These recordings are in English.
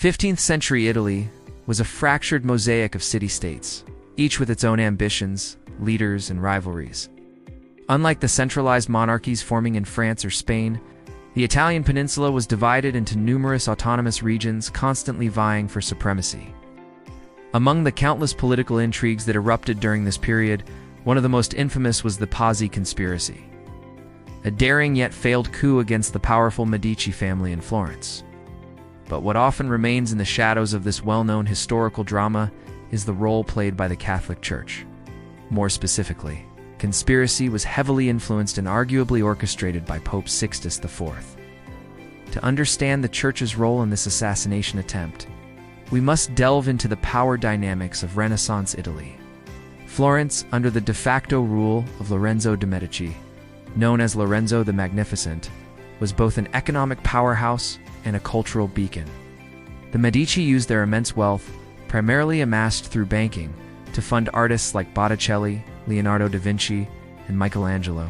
15th century Italy was a fractured mosaic of city-states, each with its own ambitions, leaders, and rivalries. Unlike the centralized monarchies forming in France or Spain, the Italian peninsula was divided into numerous autonomous regions constantly vying for supremacy. Among the countless political intrigues that erupted during this period, one of the most infamous was the Pazzi Conspiracy, a daring yet failed coup against the powerful Medici family in Florence. But what often remains in the shadows of this well-known historical drama is the role played by the Catholic Church. More specifically, conspiracy was heavily influenced and arguably orchestrated by Pope Sixtus IV. To understand the Church's role in this assassination attempt, we must delve into the power dynamics of Renaissance Italy. Florence, under the de facto rule of Lorenzo de' Medici, known as Lorenzo the Magnificent, was both an economic powerhouse and a cultural beacon. The Medici used their immense wealth, primarily amassed through banking, to fund artists like Botticelli, Leonardo da Vinci, and Michelangelo.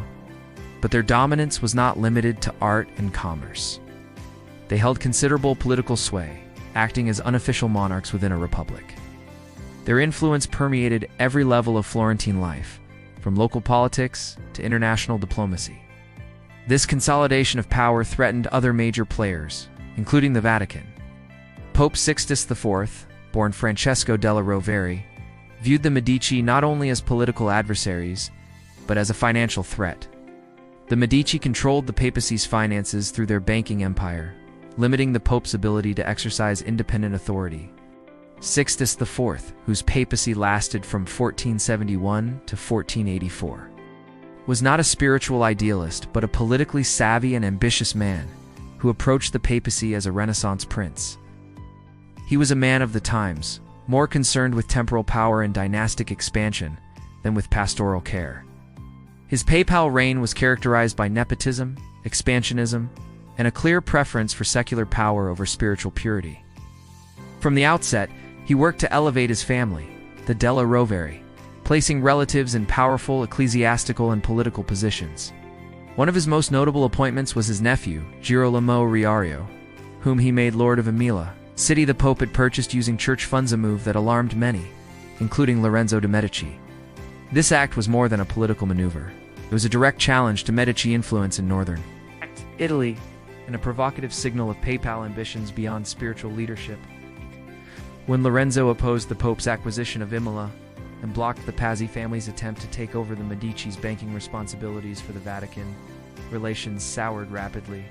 But their dominance was not limited to art and commerce. They held considerable political sway, acting as unofficial monarchs within a republic. Their influence permeated every level of Florentine life, from local politics to international diplomacy. This consolidation of power threatened other major players, including the Vatican. Pope Sixtus IV, born Francesco della Rovere, viewed the Medici not only as political adversaries, but as a financial threat. The Medici controlled the papacy's finances through their banking empire, limiting the Pope's ability to exercise independent authority. Sixtus IV, whose papacy lasted from 1471 to 1484, was not a spiritual idealist but a politically savvy and ambitious man who approached the papacy as a Renaissance prince. He was a man of the times, more concerned with temporal power and dynastic expansion than with pastoral care. His papal reign was characterized by nepotism, expansionism, and a clear preference for secular power over spiritual purity. From the outset, he worked to elevate his family, the della Rovere, placing relatives in powerful ecclesiastical and political positions. One of his most notable appointments was his nephew, Girolamo Riario, whom he made Lord of Emilia, city the Pope had purchased using church funds, a move that alarmed many, including Lorenzo de' Medici. This act was more than a political maneuver. It was a direct challenge to Medici influence in northern Italy, and a provocative signal of papal ambitions beyond spiritual leadership. When Lorenzo opposed the Pope's acquisition of Imola and blocked the Pazzi family's attempt to take over the Medici's banking responsibilities for the Vatican, relations soured rapidly.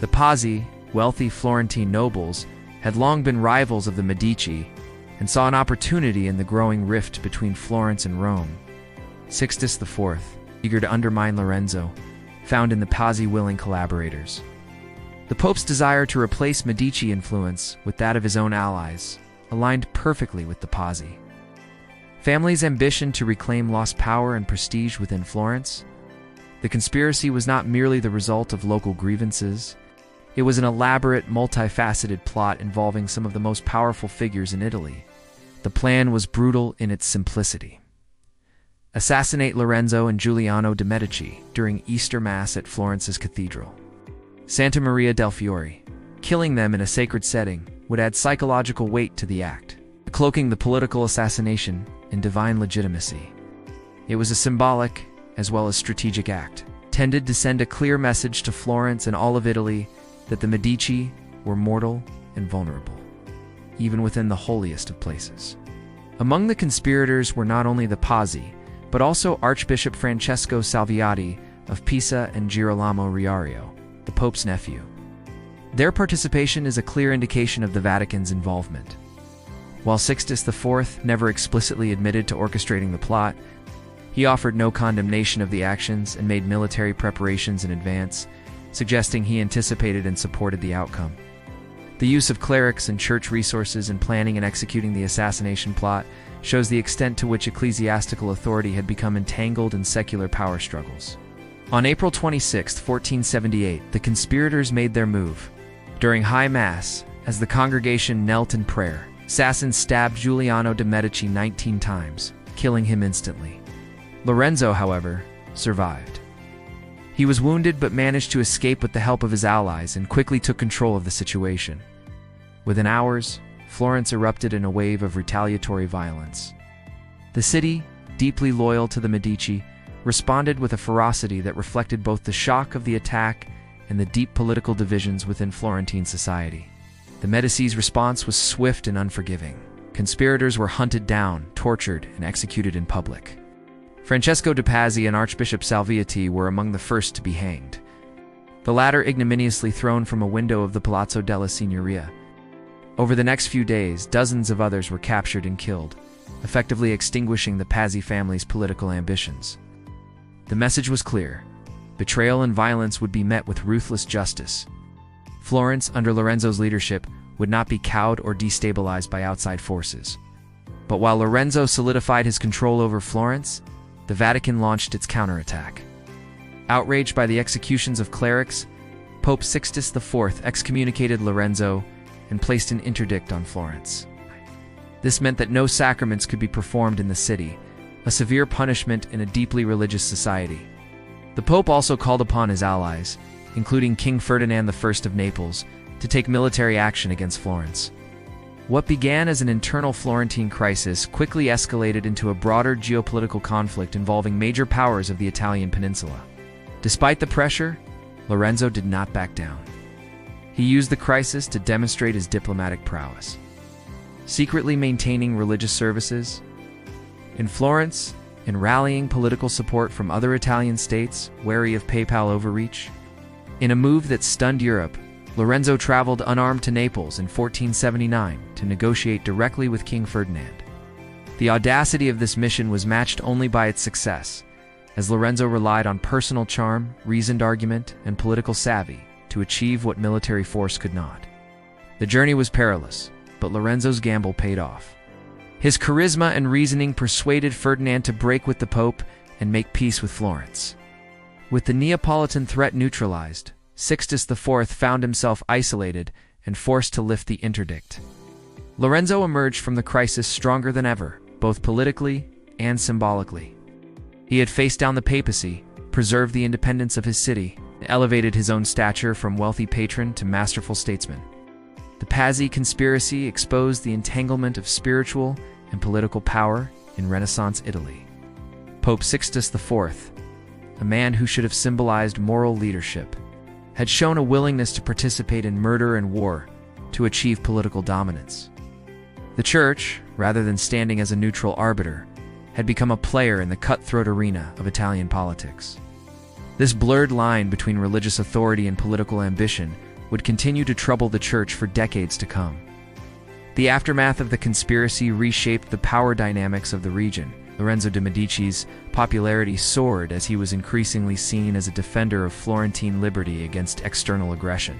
The Pazzi, wealthy Florentine nobles, had long been rivals of the Medici and saw an opportunity in the growing rift between Florence and Rome. Sixtus IV, eager to undermine Lorenzo, found in the Pazzi willing collaborators. The Pope's desire to replace Medici influence with that of his own allies aligned perfectly with the Pazzi family's ambition to reclaim lost power and prestige within Florence. The conspiracy was not merely the result of local grievances. It was an elaborate, multifaceted plot involving some of the most powerful figures in Italy. The plan was brutal in its simplicity. Assassinate Lorenzo and Giuliano de' Medici during Easter Mass at Florence's cathedral, Santa Maria del Fiore. Killing them in a sacred setting would add psychological weight to the act, cloaking the political assassination in divine legitimacy. It was a symbolic, as well as strategic act, tended to send a clear message to Florence and all of Italy that the Medici were mortal and vulnerable, even within the holiest of places. Among the conspirators were not only the Pazzi, but also Archbishop Francesco Salviati of Pisa and Girolamo Riario, the Pope's nephew. Their participation is a clear indication of the Vatican's involvement. While Sixtus IV never explicitly admitted to orchestrating the plot, he offered no condemnation of the actions and made military preparations in advance, suggesting he anticipated and supported the outcome. The use of clerics and church resources in planning and executing the assassination plot shows the extent to which ecclesiastical authority had become entangled in secular power struggles. On April 26, 1478, the conspirators made their move. During High Mass, as the congregation knelt in prayer, assassins stabbed Giuliano de' Medici 19 times, killing him instantly. Lorenzo, however, survived. He was wounded but managed to escape with the help of his allies and quickly took control of the situation. Within hours, Florence erupted in a wave of retaliatory violence. The city, deeply loyal to the Medici, responded with a ferocity that reflected both the shock of the attack and the deep political divisions within Florentine society. The Medici's response was swift and unforgiving. Conspirators were hunted down, tortured, and executed in public. Francesco de Pazzi and Archbishop Salviati were among the first to be hanged, the latter ignominiously thrown from a window of the Palazzo della Signoria. Over the next few days, dozens of others were captured and killed, effectively extinguishing the Pazzi family's political ambitions. The message was clear: betrayal and violence would be met with ruthless justice. Florence, under Lorenzo's leadership, would not be cowed or destabilized by outside forces. But while Lorenzo solidified his control over Florence, the Vatican launched its counterattack. Outraged by the executions of clerics, Pope Sixtus IV excommunicated Lorenzo and placed an interdict on Florence. This meant that no sacraments could be performed in the city, a severe punishment in a deeply religious society. The Pope also called upon his allies, including King Ferdinand I of Naples, to take military action against Florence. What began as an internal Florentine crisis quickly escalated into a broader geopolitical conflict involving major powers of the Italian peninsula. Despite the pressure, Lorenzo did not back down. He used the crisis to demonstrate his diplomatic prowess. Secretly maintaining religious services in Florence and rallying political support from other Italian states wary of papal overreach. In a move that stunned Europe, Lorenzo traveled unarmed to Naples in 1479 to negotiate directly with King Ferdinand. The audacity of this mission was matched only by its success, as Lorenzo relied on personal charm, reasoned argument, and political savvy to achieve what military force could not. The journey was perilous, but Lorenzo's gamble paid off. His charisma and reasoning persuaded Ferdinand to break with the Pope and make peace with Florence. With the Neapolitan threat neutralized, Sixtus IV found himself isolated and forced to lift the interdict. Lorenzo emerged from the crisis stronger than ever, both politically and symbolically. He had faced down the papacy, preserved the independence of his city, and elevated his own stature from wealthy patron to masterful statesman. The Pazzi Conspiracy exposed the entanglement of spiritual and political power in Renaissance Italy. Pope Sixtus IV, a man who should have symbolized moral leadership, had shown a willingness to participate in murder and war to achieve political dominance. The Church, rather than standing as a neutral arbiter, had become a player in the cutthroat arena of Italian politics. This blurred line between religious authority and political ambition would continue to trouble the Church for decades to come. The aftermath of the conspiracy reshaped the power dynamics of the region. Lorenzo de' Medici's popularity soared as he was increasingly seen as a defender of Florentine liberty against external aggression.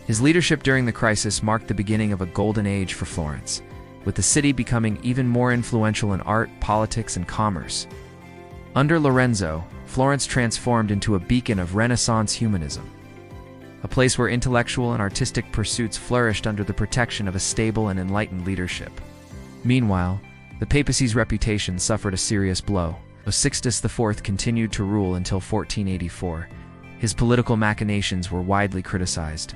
His leadership during the crisis marked the beginning of a golden age for Florence, with the city becoming even more influential in art, politics, and commerce. Under Lorenzo, Florence transformed into a beacon of Renaissance humanism, a place where intellectual and artistic pursuits flourished under the protection of a stable and enlightened leadership. Meanwhile, the papacy's reputation suffered a serious blow. Though Sixtus IV continued to rule until 1484, his political machinations were widely criticized.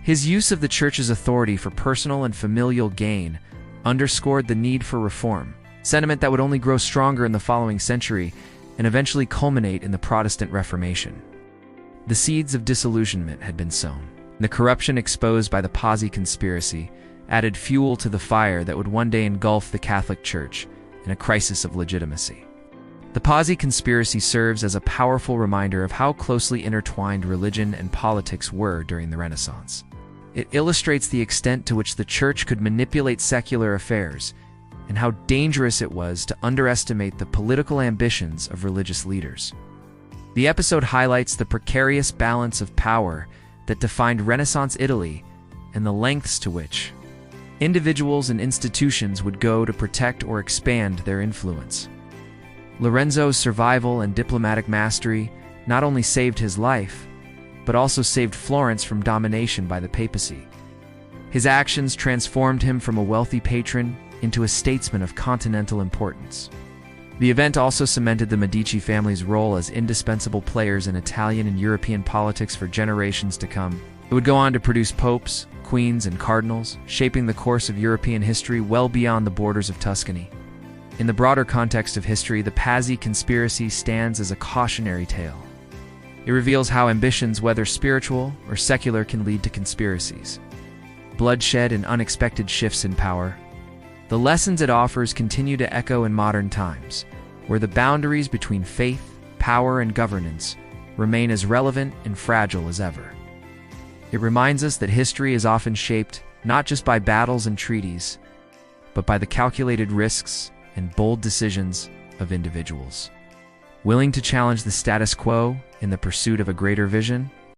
His use of the Church's authority for personal and familial gain underscored the need for reform, sentiment that would only grow stronger in the following century and eventually culminate in the Protestant Reformation. The seeds of disillusionment had been sown. The corruption exposed by the Pazzi Conspiracy added fuel to the fire that would one day engulf the Catholic Church in a crisis of legitimacy. The Pazzi Conspiracy serves as a powerful reminder of how closely intertwined religion and politics were during the Renaissance. It illustrates the extent to which the Church could manipulate secular affairs and how dangerous it was to underestimate the political ambitions of religious leaders. The episode highlights the precarious balance of power that defined Renaissance Italy and the lengths to which individuals and institutions would go to protect or expand their influence. Lorenzo's survival and diplomatic mastery not only saved his life, but also saved Florence from domination by the papacy. His actions transformed him from a wealthy patron into a statesman of continental importance. The event also cemented the Medici family's role as indispensable players in Italian and European politics for generations to come. It would go on to produce popes, queens, and cardinals, shaping the course of European history well beyond the borders of Tuscany. In the broader context of history, the Pazzi Conspiracy stands as a cautionary tale. It reveals how ambitions, whether spiritual or secular, can lead to conspiracies, bloodshed, and unexpected shifts in power. The lessons it offers continue to echo in modern times, where the boundaries between faith, power, and governance remain as relevant and fragile as ever. It reminds us that history is often shaped not just by battles and treaties, but by the calculated risks and bold decisions of individuals, willing to challenge the status quo in the pursuit of a greater vision.